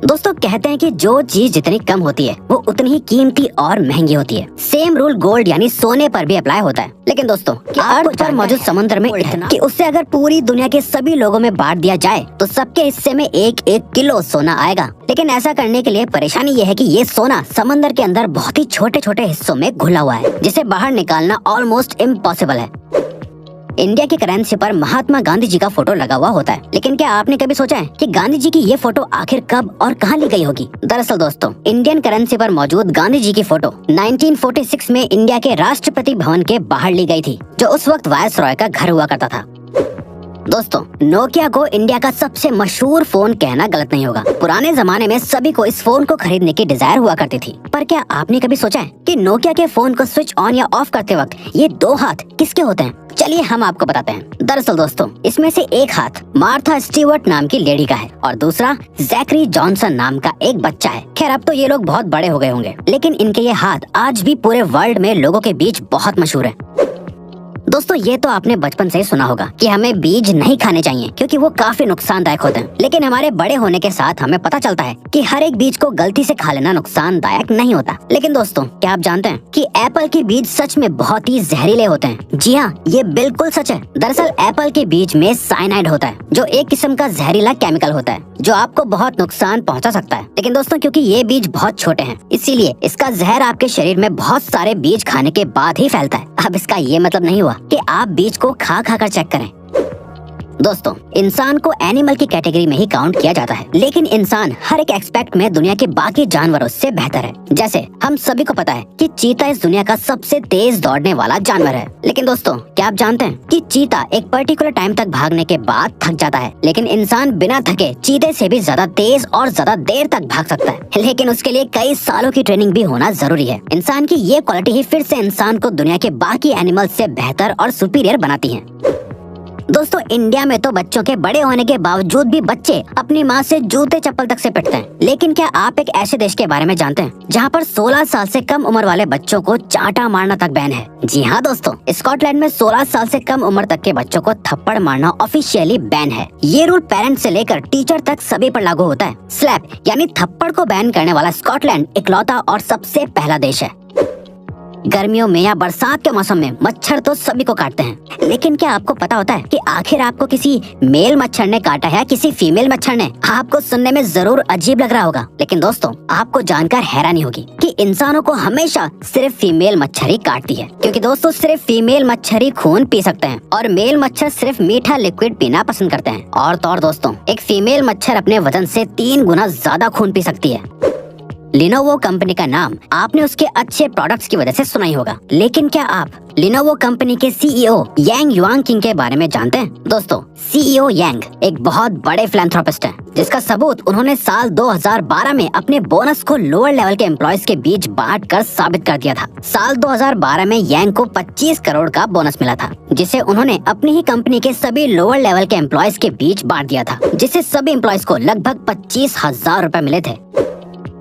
दोस्तों कहते हैं कि जो चीज जितनी कम होती है वो उतनी ही कीमती और महंगी होती है। सेम रूल गोल्ड यानी सोने पर भी अप्लाई होता है। लेकिन दोस्तों अर्थ पर मौजूद समुद्र में इतना कि उससे अगर पूरी दुनिया के सभी लोगों में बांट दिया जाए तो सबके हिस्से में 1-1 किलो सोना आएगा। लेकिन ऐसा करने के लिए परेशानी ये है कि ये सोना समंदर के अंदर बहुत ही छोटे छोटे हिस्सों में घुला हुआ है, जिसे बाहर निकालना ऑलमोस्ट इम्पॉसिबल है। इंडिया की करेंसी पर महात्मा गांधी जी का फोटो लगा हुआ होता है, लेकिन क्या आपने कभी सोचा है कि गांधी जी की ये फोटो आखिर कब और कहां ली गई होगी? दरअसल दोस्तों इंडियन करेंसी पर मौजूद गांधी जी की फोटो 1946 में इंडिया के राष्ट्रपति भवन के बाहर ली गई थी, जो उस वक्त वायसरॉय का घर हुआ करता था। दोस्तों नोकिया को इंडिया का सबसे मशहूर फोन कहना गलत नहीं होगा। पुराने जमाने में सभी को इस फोन को खरीदने की डिजायर हुआ करती थी, पर क्या आपने कभी सोचा है कि नोकिया के फोन को स्विच ऑन या ऑफ करते वक्त ये 2 हाथ किसके होते हैं? चलिए हम आपको बताते हैं। दरअसल दोस्तों इसमें से एक हाथ मार्था स्टीवर्ट नाम की लेडी का है और दूसरा जैकरी जॉनसन नाम का एक बच्चा है। खैर अब तो ये लोग बहुत बड़े हो गए होंगे, लेकिन इनके ये हाथ आज भी पूरे वर्ल्ड में लोगों के बीच बहुत मशहूर है। दोस्तों ये तो आपने बचपन से ही सुना होगा कि हमें बीज नहीं खाने चाहिए क्योंकि वो काफी नुकसानदायक होते हैं, लेकिन हमारे बड़े होने के साथ हमें पता चलता है कि हर एक बीज को गलती से खा लेना नुकसानदायक नहीं होता। लेकिन दोस्तों क्या आप जानते हैं कि एप्पल के बीज सच में बहुत ही जहरीले होते हैं? जी हाँ, ये बिल्कुल सच है। दरअसल एप्पल के बीज में साइनाइड होता है, जो एक किस्म का जहरीला केमिकल होता है जो आपको बहुत नुकसान पहुंचा सकता है। लेकिन दोस्तों क्योंकि ये बीज बहुत छोटे हैं, इसीलिए इसका जहर आपके शरीर में बहुत सारे बीज खाने के बाद ही फैलता है। अब इसका ये मतलब नहीं हुआ कि आप बीज को खा कर चेक करें। दोस्तों इंसान को एनिमल की कैटेगरी में ही काउंट किया जाता है, लेकिन इंसान हर एक एस्पेक्ट में दुनिया के बाकी जानवरों से बेहतर है। जैसे हम सभी को पता है कि चीता इस दुनिया का सबसे तेज दौड़ने वाला जानवर है। लेकिन दोस्तों क्या आप जानते हैं कि चीता एक पर्टिकुलर टाइम तक भागने के बाद थक जाता है, लेकिन इंसान बिना थके चीते से भी ज्यादा तेज और ज्यादा देर तक भाग सकता है। लेकिन उसके लिए कई सालों की ट्रेनिंग भी होना जरूरी है। इंसान की ये क्वालिटी ही फिर से इंसान को दुनिया के बाकी एनिमल से बेहतर और सुपीरियर बनाती है। दोस्तों इंडिया में तो बच्चों के बड़े होने के बावजूद भी बच्चे अपनी माँ से जूते चप्पल तक से पिटते हैं। लेकिन क्या आप एक ऐसे देश के बारे में जानते हैं जहाँ पर 16 साल से कम उम्र वाले बच्चों को चांटा मारना तक बैन है? जी हाँ दोस्तों, स्कॉटलैंड में 16 साल से कम उम्र तक के बच्चों को थप्पड़ मारना ऑफिशियली बैन है। ये रूल पेरेंट्स से लेकर टीचर तक सभी पर लागू होता है। स्लैप यानी थप्पड़ को बैन करने वाला स्कॉटलैंड इकलौता और सबसे पहला देश है। गर्मियों में या बरसात के मौसम में मच्छर तो सभी को काटते हैं, लेकिन क्या आपको पता होता है कि आखिर आपको किसी मेल मच्छर ने काटा है या किसी फीमेल मच्छर ने? आपको सुनने में जरूर अजीब लग रहा होगा, लेकिन दोस्तों आपको जानकर हैरानी होगी कि इंसानों को हमेशा सिर्फ फीमेल मच्छर ही काटती है, क्योंकि दोस्तों सिर्फ फीमेल मच्छर ही खून पी सकते हैं और मेल मच्छर सिर्फ मीठा लिक्विड पीना पसंद करते हैं। और तो और दोस्तों एक फीमेल मच्छर अपने वजन से 3 गुना ज्यादा खून पी सकती है। लिनोवो कंपनी का नाम आपने उसके अच्छे प्रोडक्ट्स की वजह से सुना ही होगा, लेकिन क्या आप लिनोवो कंपनी के सीईओ यांग युआंगकिंग के बारे में जानते हैं? दोस्तों सीईओ यांग एक बहुत बड़े फिलैंथ्रोपिस्ट हैं, जिसका सबूत उन्होंने साल 2012 में अपने बोनस को लोअर लेवल के एम्प्लॉयज के बीच बांटकर साबित कर दिया था। साल 2012 में यांग को 25 करोड़ का बोनस मिला था, जिसे उन्होंने अपनी ही कंपनी के सभी लोअर लेवल के एम्प्लॉयज के बीच बांट दिया था, जिससे सभी एम्प्लॉयज को लगभग 25,000 रुपए मिले थे।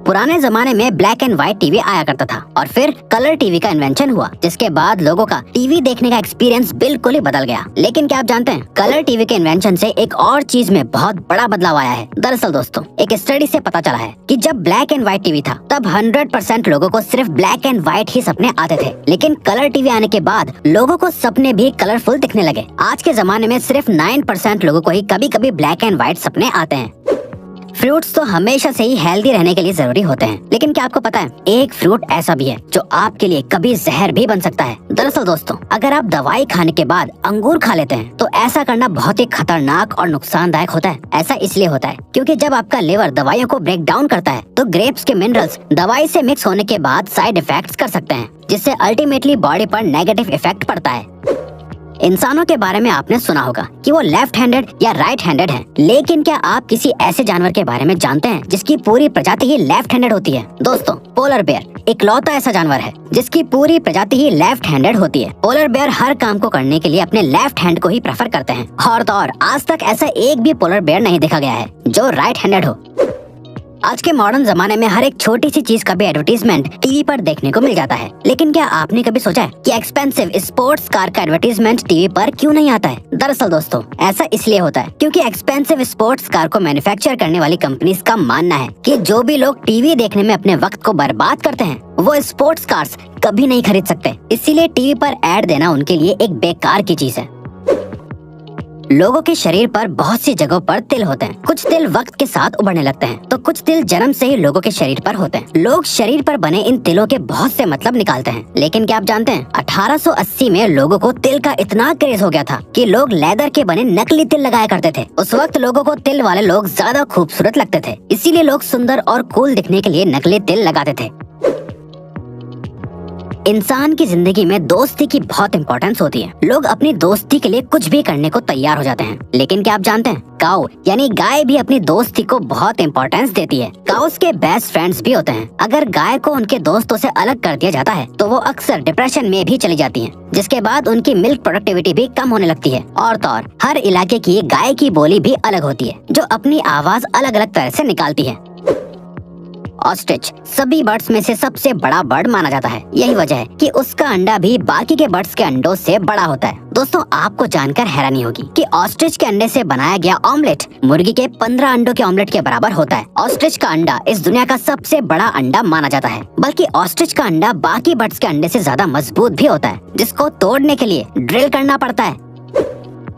पुराने जमाने में ब्लैक एंड व्हाइट टीवी आया करता था और फिर कलर टीवी का इन्वेंशन हुआ, जिसके बाद लोगों का टीवी देखने का एक्सपीरियंस बिल्कुल ही बदल गया। लेकिन क्या आप जानते हैं कलर टीवी के इन्वेंशन से एक और चीज में बहुत बड़ा बदलाव आया है। दरअसल दोस्तों एक स्टडी से पता चला है कि जब ब्लैक एंड व्हाइट टीवी था तब 100% लोगों को सिर्फ ब्लैक एंड व्हाइट ही सपने आते थे, लेकिन कलर टीवी आने के बाद लोगों को सपने भी कलरफुल दिखने लगे। आज के जमाने में सिर्फ 9% लोगों को ही कभी कभी ब्लैक एंड व्हाइट सपने आते हैं। फ्रूट्स तो हमेशा से ही हेल्दी रहने के लिए जरूरी होते हैं, लेकिन क्या आपको पता है एक फ्रूट ऐसा भी है जो आपके लिए कभी जहर भी बन सकता है? दरअसल दोस्तों अगर आप दवाई खाने के बाद अंगूर खा लेते हैं तो ऐसा करना बहुत ही खतरनाक और नुकसानदायक होता है। ऐसा इसलिए होता है क्योंकि जब आपका लिवर दवाइयों को ब्रेक डाउन करता है तो ग्रेप्स के मिनरल्स दवाई से मिक्स होने के बाद साइड इफेक्ट्स कर सकते हैं, जिससे अल्टीमेटली बॉडी पर नेगेटिव इफेक्ट पड़ता है। इंसानों के बारे में आपने सुना होगा कि वो लेफ्ट हैंडेड या राइट हैंडेड हैं, लेकिन क्या आप किसी ऐसे जानवर के बारे में जानते हैं जिसकी पूरी प्रजाति ही लेफ्ट हैंडेड होती है? दोस्तों पोलर बेयर इकलौता ऐसा जानवर है जिसकी पूरी प्रजाति ही लेफ्ट हैंडेड होती है। पोलर बेयर हर काम को करने के लिए अपने लेफ्ट हैंड को ही प्रेफर करते हैं और तो और आज तक ऐसा एक भी पोलर बेयर नहीं देखा गया है जो राइट हैंडेड हो। आज के मॉडर्न जमाने में हर एक छोटी सी चीज का भी एडवर्टीजमेंट टीवी पर देखने को मिल जाता है, लेकिन क्या आपने कभी सोचा है कि एक्सपेंसिव स्पोर्ट्स कार का एडवर्टीजमेंट टीवी पर क्यों नहीं आता है? दरअसल दोस्तों, ऐसा इसलिए होता है क्योंकि एक्सपेंसिव स्पोर्ट्स कार को मैन्युफैक्चर करने वाली कंपनीज का मानना है कि जो भी लोग टीवी देखने में अपने वक्त को बर्बाद करते हैं वो स्पोर्ट्स कार्स कभी नहीं खरीद सकते। इसीलिए टीवी पर ऐड देना उनके लिए एक बेकार की चीज है। लोगों के शरीर पर बहुत सी जगहों पर तिल होते हैं। कुछ तिल वक्त के साथ उभरने लगते हैं तो कुछ तिल जन्म से ही लोगों के शरीर पर होते हैं। लोग शरीर पर बने इन तिलों के बहुत से मतलब निकालते हैं, लेकिन क्या आप जानते हैं 1880 में लोगों को तिल का इतना क्रेज हो गया था कि लोग लेदर के बने नकली तिल लगाया करते थे। उस वक्त लोगों को तिल वाले लोग ज्यादा खूबसूरत लगते थे, इसीलिए लोग सुंदर और कूल दिखने के लिए नकली तिल लगाते थे। इंसान की जिंदगी में दोस्ती की बहुत इंपॉर्टेंस होती है। लोग अपनी दोस्ती के लिए कुछ भी करने को तैयार हो जाते हैं, लेकिन क्या आप जानते हैं काऊ यानी गाय भी अपनी दोस्ती को बहुत इंपॉर्टेंस देती है। काउस के बेस्ट फ्रेंड्स भी होते हैं। अगर गाय को उनके दोस्तों से अलग कर दिया जाता है तो वो अक्सर डिप्रेशन में भी चली जाती हैं, जिसके बाद उनकी मिल्क प्रोडक्टिविटी भी कम होने लगती है। और तो और हर इलाके की गाय की बोली भी अलग होती है, जो अपनी आवाज अलग अलग तरह से निकालती है। ऑस्ट्रिच सभी बर्ड्स में से सबसे बड़ा बर्ड माना जाता है। यही वजह है कि उसका अंडा भी बाकी के बर्ड्स के अंडों से बड़ा होता है। दोस्तों, आपको जानकर हैरानी होगी कि ऑस्ट्रिच के अंडे से बनाया गया ऑमलेट मुर्गी के 15 अंडों के ऑमलेट के बराबर होता है। ऑस्ट्रिच का अंडा इस दुनिया का सबसे बड़ा अंडा माना जाता है, बल्कि ऑस्ट्रिच का अंडा बाकी बर्ड्स के अंडे से ज्यादा मजबूत भी होता है, जिसको तोड़ने के लिए ड्रिल करना पड़ता है।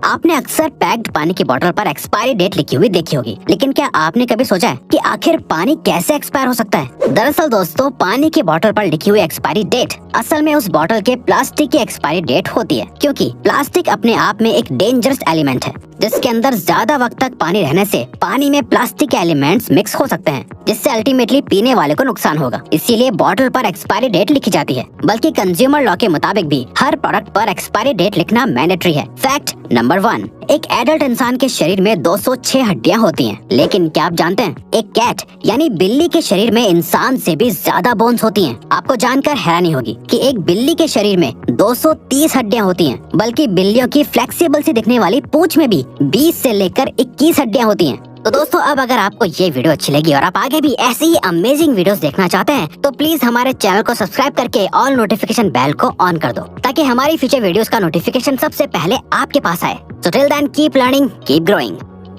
आपने अक्सर पैक्ड पानी की बोतल पर एक्सपायरी डेट लिखी हुई देखी होगी, लेकिन क्या आपने कभी सोचा है कि आखिर पानी कैसे एक्सपायर हो सकता है? दरअसल दोस्तों, पानी की बोतल पर लिखी हुई एक्सपायरी डेट असल में उस बोतल के प्लास्टिक की एक्सपायरी डेट होती है, क्योंकि प्लास्टिक अपने आप में एक डेंजरस एलिमेंट है, जिसके अंदर ज्यादा वक्त तक पानी रहने से पानी में प्लास्टिक के एलिमेंट्स मिक्स हो सकते हैं, जिससे अल्टीमेटली पीने वाले को नुकसान होगा। इसीलिए बोतल पर एक्सपायरी डेट लिखी जाती है। बल्कि कंज्यूमर लॉ के मुताबिक भी हर प्रोडक्ट पर एक्सपायरी डेट लिखना मैंडेटरी है। फैक्ट नंबर 1, एक एडल्ट इंसान के शरीर में 206 हड्डियां होती हैं, लेकिन क्या आप जानते हैं एक कैट यानी बिल्ली के शरीर में इंसान से भी ज्यादा बोन्स होती हैं। आपको जानकर हैरानी होगी कि एक बिल्ली के शरीर में 230 हड्डियां होती हैं, बल्कि बिल्लियों की फ्लेक्सिबल सी दिखने वाली पूंछ में भी 20 से लेकर 21 हड्डियां होती हैं। तो दोस्तों, अब अगर आपको ये वीडियो अच्छी लगी और आप आगे भी ऐसी ही अमेजिंग वीडियोस देखना चाहते हैं तो प्लीज हमारे चैनल को सब्सक्राइब करके ऑल नोटिफिकेशन बेल को ऑन कर दो, ताकि हमारी फ्यूचर वीडियोस का नोटिफिकेशन सबसे पहले आपके पास आए। So till then, keep learning, keep growing.